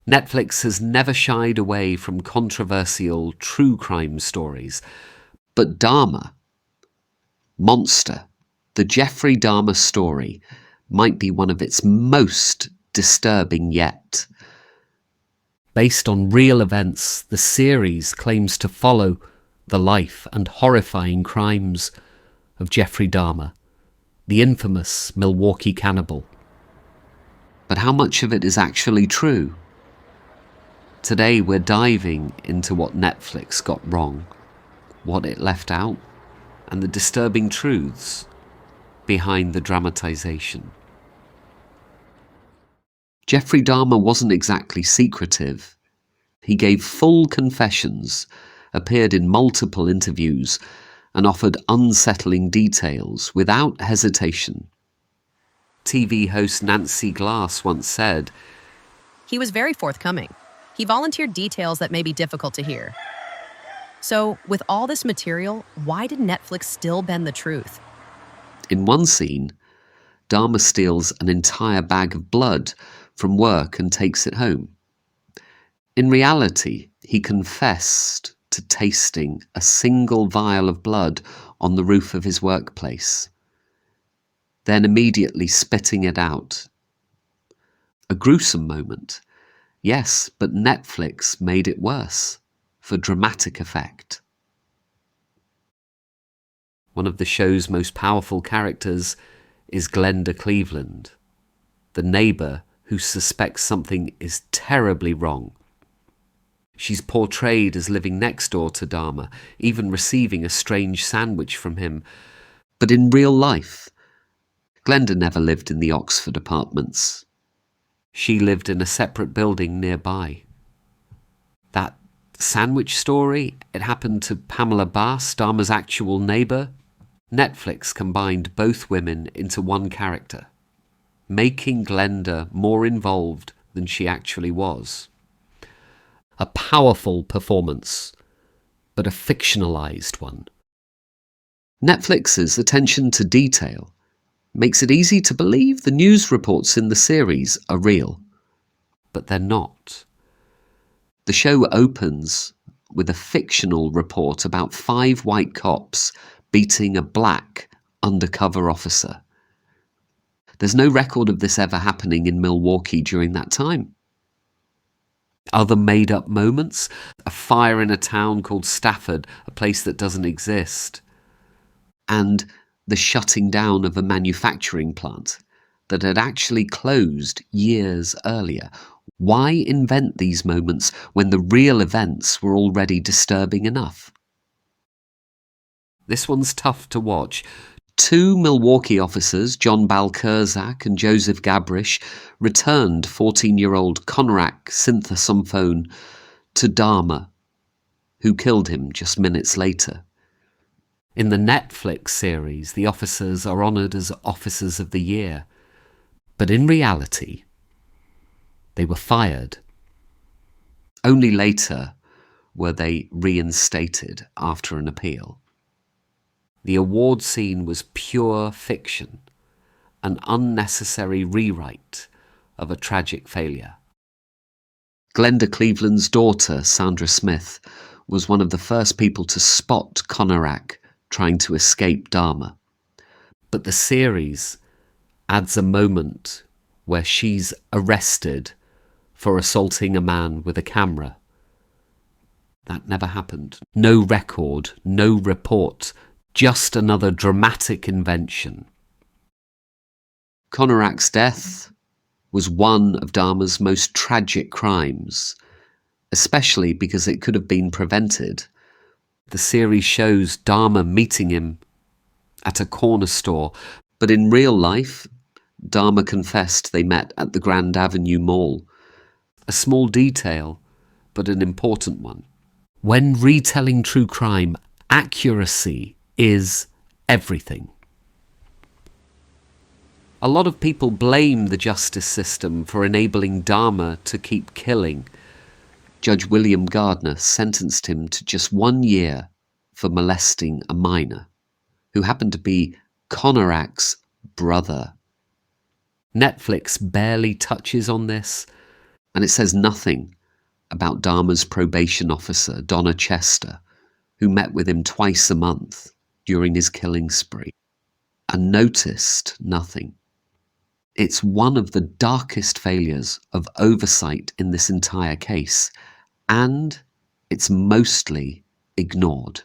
Netflix has never shied away from controversial true crime stories, but Dahmer, Monster, the Jeffrey Dahmer story, might be one of its most disturbing yet. Based on real events, the series claims to follow the life and horrifying crimes of Jeffrey Dahmer, the infamous Milwaukee cannibal. But how much of it is actually true? Today we're diving into what Netflix got wrong, what it left out, and the disturbing truths behind the dramatization. Jeffrey Dahmer wasn't exactly secretive. He gave full confessions, appeared in multiple interviews, and offered unsettling details without hesitation. TV host Nancy Glass once said, "He was very forthcoming. He volunteered details that may be difficult to hear. So, with all this material, why did Netflix still bend the truth?" In one scene, Dahmer steals an entire bag of blood from work and takes it home. In reality, he confessed to tasting a single vial of blood on the roof of his workplace, then immediately spitting it out. A gruesome moment, yes, but Netflix made it worse for dramatic effect. One of the show's most powerful characters is Glenda Cleveland, the neighbour who suspects something is terribly wrong. She's portrayed as living next door to Dahmer, even receiving a strange sandwich from him. But in real life, Glenda never lived in the Oxford apartments. She lived in a separate building nearby. That sandwich story, it happened to Pamela Bass, Dahmer's actual neighbour. Netflix combined both women into one character, making Glenda more involved than she actually was. A powerful performance, but a fictionalized one. Netflix's attention to detail makes it easy to believe the news reports in the series are real, but they're not. The show opens with a fictional report about 5 white cops beating a black undercover officer. There's no record of this ever happening in Milwaukee during that time. Other made-up moments, a fire in a town called Stafford, a place that doesn't exist, and the shutting down of a manufacturing plant that had actually closed years earlier. Why invent these moments when the real events were already disturbing enough? This one's tough to watch. 2 Milwaukee officers, John Balkerzak and Joseph Gabrish, returned 14-year-old Konrak Synthesomphone to Dahmer, who killed him just minutes later. In the Netflix series, the officers are honoured as Officers of the Year, but in reality, they were fired. Only later were they reinstated after an appeal. The award scene was pure fiction, an unnecessary rewrite of a tragic failure. Glenda Cleveland's daughter, Sandra Smith, was one of the first people to spot Konrak trying to escape Dahmer. But the series adds a moment where she's arrested for assaulting a man with a camera. That never happened. No record, no report, just another dramatic invention. Konarak's death was one of Dahmer's most tragic crimes, especially because it could have been prevented. The series shows Dahmer meeting him at a corner store, but in real life, Dahmer confessed they met at the Grand Avenue Mall. A small detail, but an important one. When retelling true crime, accuracy is everything. A lot of people blame the justice system for enabling Dahmer to keep killing. Judge William Gardner sentenced him to just 1 year for molesting a minor, who happened to be Konarak's brother. Netflix barely touches on this, And it says nothing about Dahmer's probation officer, Donna Chester, who met with him twice a month during his killing spree and noticed nothing. It's one of the darkest failures of oversight in this entire case, and it's mostly ignored.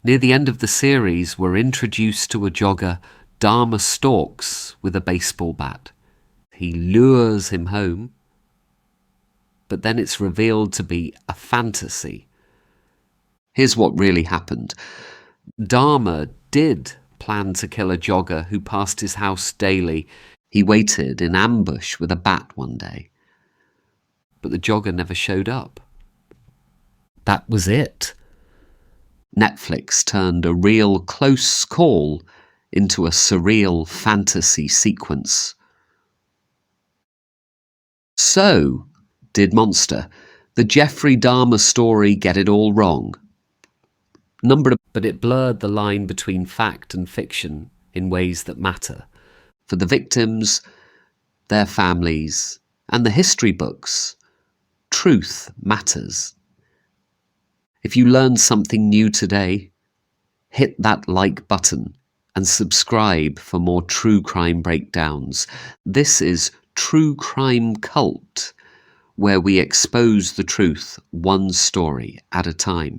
Near the end of the series, we're introduced to a jogger Dahmer stalks with a baseball bat. He lures him home, but then it's revealed to be a fantasy. Here's what really happened. Dahmer did plan to kill a jogger who passed his house daily. He waited in ambush with a bat one day, but the jogger never showed up. That was it. Netflix turned a real close call into a surreal fantasy sequence. So, did Monster, the Jeffrey Dahmer story, get it all wrong? But it blurred the line between fact and fiction in ways that matter. For the victims, their families, and the history books, truth matters. If you learned something new today, hit that like button and subscribe for more true crime breakdowns. This is True Crime Cult, where we expose the truth one story at a time.